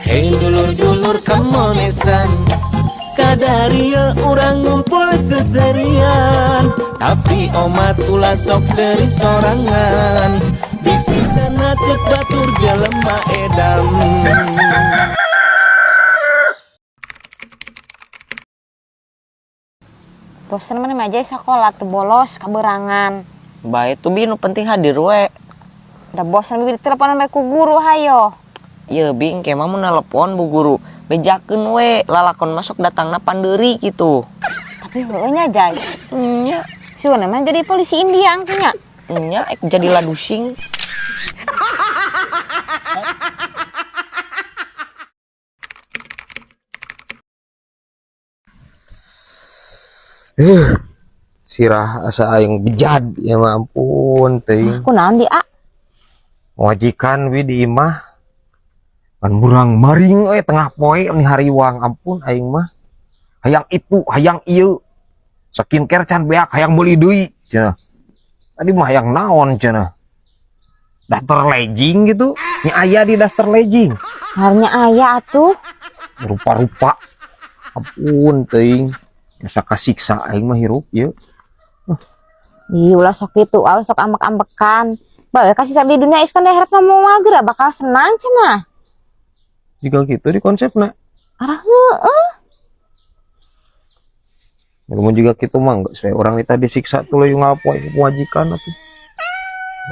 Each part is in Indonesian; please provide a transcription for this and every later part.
Hei dulur-dulur kamonesan, kadaria urang ngumpul seserian, tapi omat ulah sok seri sorangan, bisitana cek batur jelema edam. Bosan mana aja sekolah tuh bolos kaberangan. Baik tuh Bi, nu penting hadir we. Udah bosan bibir teleponan bae ku guru hayo. Iya Bing, kemah mau nelpon bu guru. Bejakeun we, lalakon masuk datangna pandeuri gitu. Tapi heueuh nya Jay. Nya, Sugan mah jadi polisi India angkanya. nya ek jadi ladusing. Sirah asa aing bejad ya mah ampun teuing. Kunaon di A? Wajikan we di imah. Kan murang maring tengah poe ni hariwang ampun aing mah. Hayang itu, hayang ieu. Skincare can beak hayang meuli deui cenah. Tadi mah hayang naon cenah. Daster legging gitu. Nya aya di daster legging. Harnya aya atuh. Rupa-rupa. Ampun teuing. Asa kasiksa aing mah hirup ieu. Ih ulah sok kitu, sok ambek-ambekan. Bae kasih sabdi dunia iskan daerah ngomong mager bakal senang cenah. Jika gitu di konsepna. Arah heueuh. Namun juga gitu mah enggak sesuai orang kita disiksa tuh leuy ngapoe ku wajikan atuh.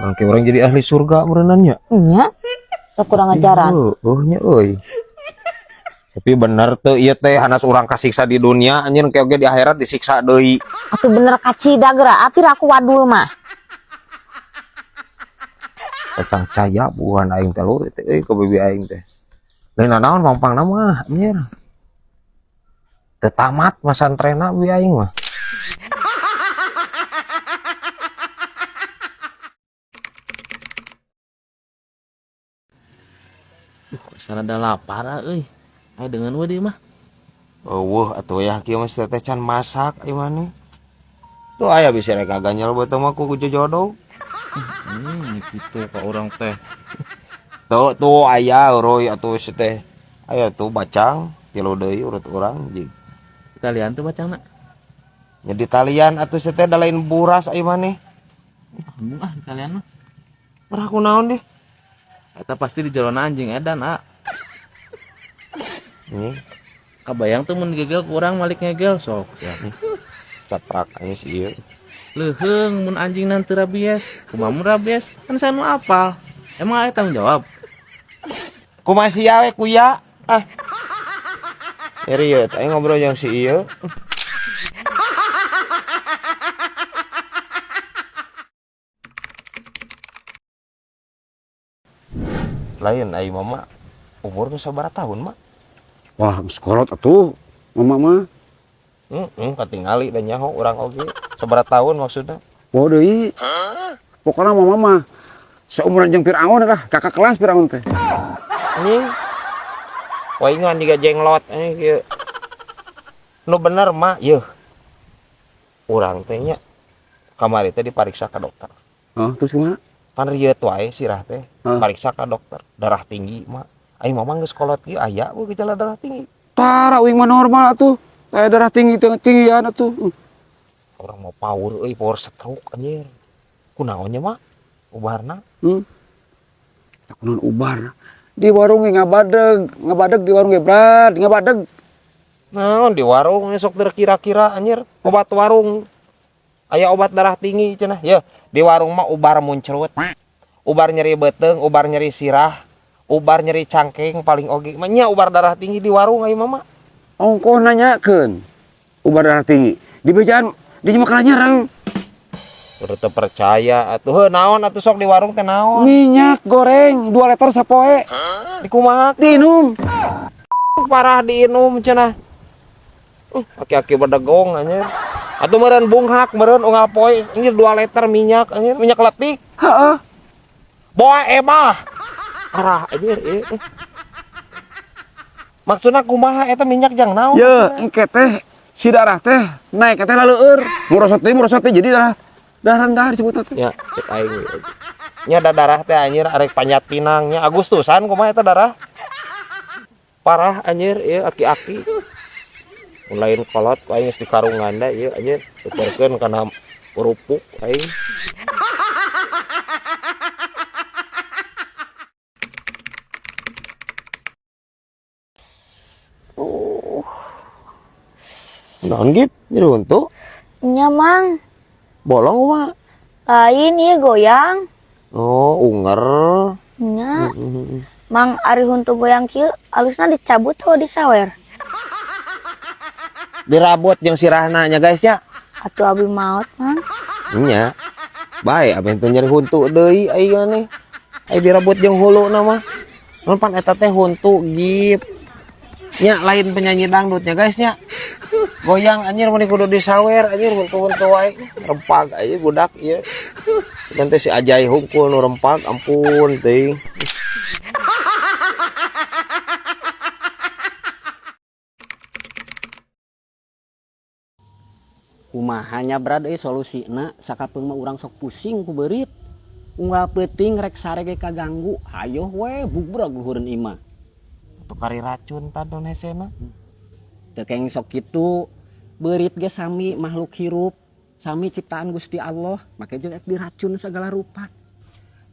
Orang ke orang jadi ahli surga merenannya. Nya. Sok kurang ajaran. Nya euy. Tapi bener tuh ieu teh hanas urang kasiksa di dunia anjeun oge di akhirat disiksa deui. Atuh bener kacida geura, apir aku wadul mah. Tentang caya buan aing teh lur teh euy ke bibi aing teh. Lain naon pampangna mah anjir. Teu tamat masantrenna bibi aing mah. Sana ada lapar euy. Ayo dengan we di mah. Eueuh atuh ya kieu mah teh can masak ieu mah. Tuh aya bisa rek ganyel buat mah ku jodoh. Gitu ka orang teh. Tuh aya roy atuh teh. Aya tuh bacang kilo deui urut urang jeung. Kalian tuh bacangna. Nya di talian atuh teh da lain buras ieu maneh. Ambung kalian mah. Pernah kunaon deh. Eta pasti di jalan anjing edan Ini Kabayang tuh mun gegel kurang malik ngegel sok ya. caprak aya si ieu. Leuheung mun anjing nanti rabies, kumaha mun rabies? Kan saya nu apal. Emang aya tanggung jawab. Kumaha si awe kuya? Serius, aing ngobrol jeung si ieu. Lain aing mama umur geus sabaraha tahun, Mak? Wah, sekolot atuh, mama mah. Katingali dan nyaho urang oge. Sabaraha tahun maksudna? Oh deui. Pokona mama mah seumuran jeung Firaun lah, kakak kelas Firaun teh. Anjing. Waingan juga jenglot anjing kieu. Nu bener mah yeuh. Urang teh nya kamari teh dipariksa ka dokter. Oh, terus kumaha? Kan rieut wae sirah teh. Pariksa ka dokter. Darah tinggi mah. Aing mama geus kolot kieu aya we gejala darah tinggi. Tara uing mah normal atuh. Kayak darah tinggian atuh. Orang mau power euy, power stroke anjir. Kunaonnya mah? Ubarna? Kunaon ubar. Di warung ngabadeg di warung ge brad, ngabadeg. Naon di warung sok kira-kira anjir, obat warung. Aya obat darah tinggi cenah. Yeuh, di warung mah ubar muncrut. Ubar nyeri beuteung, ubar nyeri sirah, ubar nyeri cangkeng paling oge. Nya ubar darah tinggi di warung ayeuna mah. Ongkoh nanyakeun. Ubar darah tinggi. Di bejaan di makalah nyerang. Udah teu percaya atuh. Heuh naon atuh sok di warung teh naon? Minyak goreng 2 liter sapoe. Dikumaha? Diinum. Parah diinum cenah. Aki-aki bedegong anjir. Atuh meureun bunghak meureun unggal poe anjir 2 liter minyak anjir, minyak letik. Heeh. Boa emah. Arah anjir ieu. Maksudna kumaha eta minyak jang naon? Ya, engke teh si darah teh naik teh laleueur. Merosot teh jadi darah rendah disebutna teh. Ya, cek aing. Nya da darah teh anjir arek panjat pinangnya Agustusan kumaha eta darah? parah anjir ieu aki-aki. Mun lain kolot ku aing geus di karunganda ieu anjir tukerkeun kana kerupuk aing. Naon gip? Nyeruntuk? Nya mang, Bolong mah. lain ieu goyang. Oh, unger. Nya, mang ari huntu goyang kieu alusna dicabut atau disawer? Dirabot jeung sirahna nya guys ya. Atuh abi maot mang. Nya. Bae abeng teu nyeri huntu deui aing nih. Ai dirabot jeung huluna mah. Mun pan eta teh huntu gip. Nya lain penyanyi dangdutnya guys nya. Goyang anjir mun kudu disawer anjir huntu-huntu wae. Rempag aya budak ieu. Nanti si Ajay hungkul nu rempag ampun teuing. Kumahanya brad solusina sakapeung mah urang sok pusing ku beurit. Unggal peuting rek sarege kaganggu, hayo we bubrag luhureun imah. Atuh kari racun tadon hesena. Teu keng sok kitu, beurit ge sami makhluk hirup, sami ciptaan Gusti Allah, make jeung diracun segala rupa.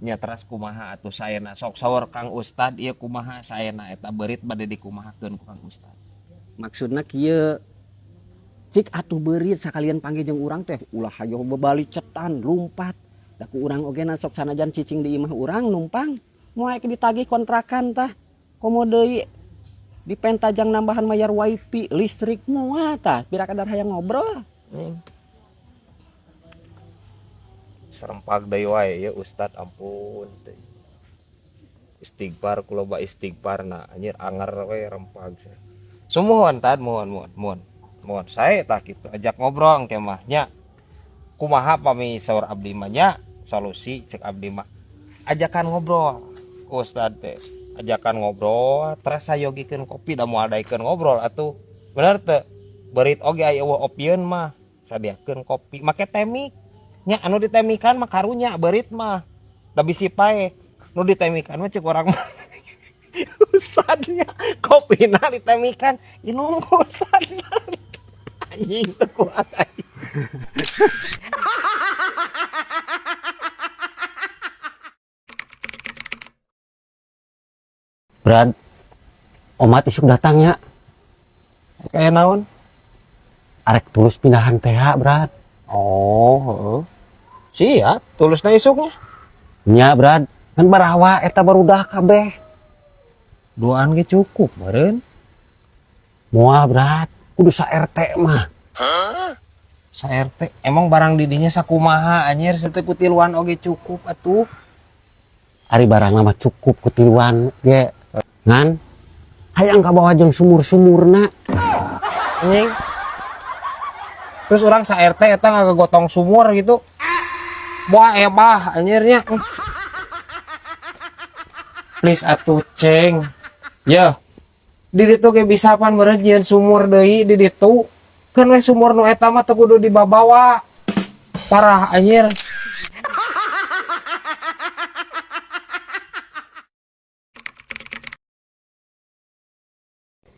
Nya teras kumaha atuh saena sok saur Kang Ustad ieu kumaha saena eta beurit bade dikumahakeun ku Kang Ustad. Maksudna kieu cik atuh beurit sakalian panggil jeung urang teh ulah hayo bebali cetan lumpat. Da ku urang oge na sok sanajan cicing di imah urang numpang moal ditagih kontrakan tah. Komo deui dipentajang nambahan mayar wifi, listrik moal tah bira kadar hayang ngobrol. Serempag deui wae ya Ustad ampun teh. Istighfar kuloba istighfarna anjir anger we rempag. Sumuhun tad mohon sae tah kitu ajak ngobrol engke mah nya. Kumaha pami saur abdi mah nya solusi cek abdi mah. Ajakan ngobrol ku Ustad teh. Ajakan ngobrol terus sayogikeun kopi da moal daekeun ngobrol atuh. Bener teu? Beurit oge aya opieun mah sadiakeun kopi make temik. Nya anu ditemikan mah karunya beurit mah da bisi pae nu ditemikan mah cek urang mah Ustadnya kopina ditemikan inung Ustadna anjing teu kuat aing. Brad, omat isuk datangnya. Kayak naon? Arek tulus pindahan TH, Brad. Oh, heeh. Siap, tulusna isuknya. Nya, Brad, kan barawa eta barudak kabeh. Duaan ge cukup meureun. Moal, Brad, kudu sa RT mah. Sa RT emang barang didinya sakumaha anjir seteu kutiluan oge cukup atuh. Ari barang mah cukup kutiluan ge. Ngan hayang kabawa jeung sumur-sumurna. Anjing. Terus orang sa RT eta ngagotong sumur gitu. Boa ebah anjirnya. Please atuh ceng. Ya. Di ditu ge bisa pan meureun nyieun sumur deui di ditu. Keun we sumur nu eta mah teu kudu dibawa. Parah anjir.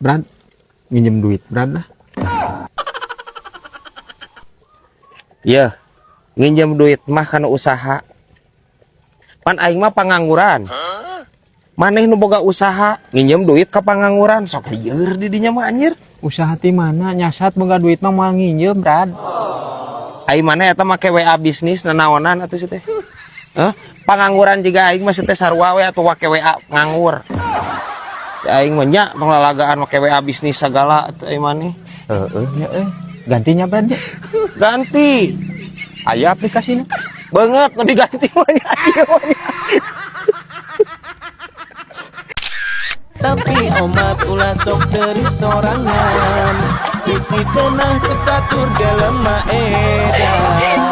Brad, minjem duit Brad lah. Ya. Nginjem duit mah kana usaha. Pan aing mah pangangguran. Maneh nu boga usaha nginjem duit ka pangangguran sok lieur di dinya mah anjir. Usaha ti mana nyasat boga duit mah moal nginjem Brad. Aing maneh eta make WA bisnis nanaonan atuh teh. Pangangguran juga aing mah teh sarua we atuh make WA nganggur. Aing mah nya penglalagaan make WA bisnis segala atuh aing maneh. Ya gantinya Brad ya. Ganti. Aya aplikasinya. Banget nu diganti mah nya ieu mah. Tapi omat ulah sok seri sorangan Bisi cenah cepat tur jelema edan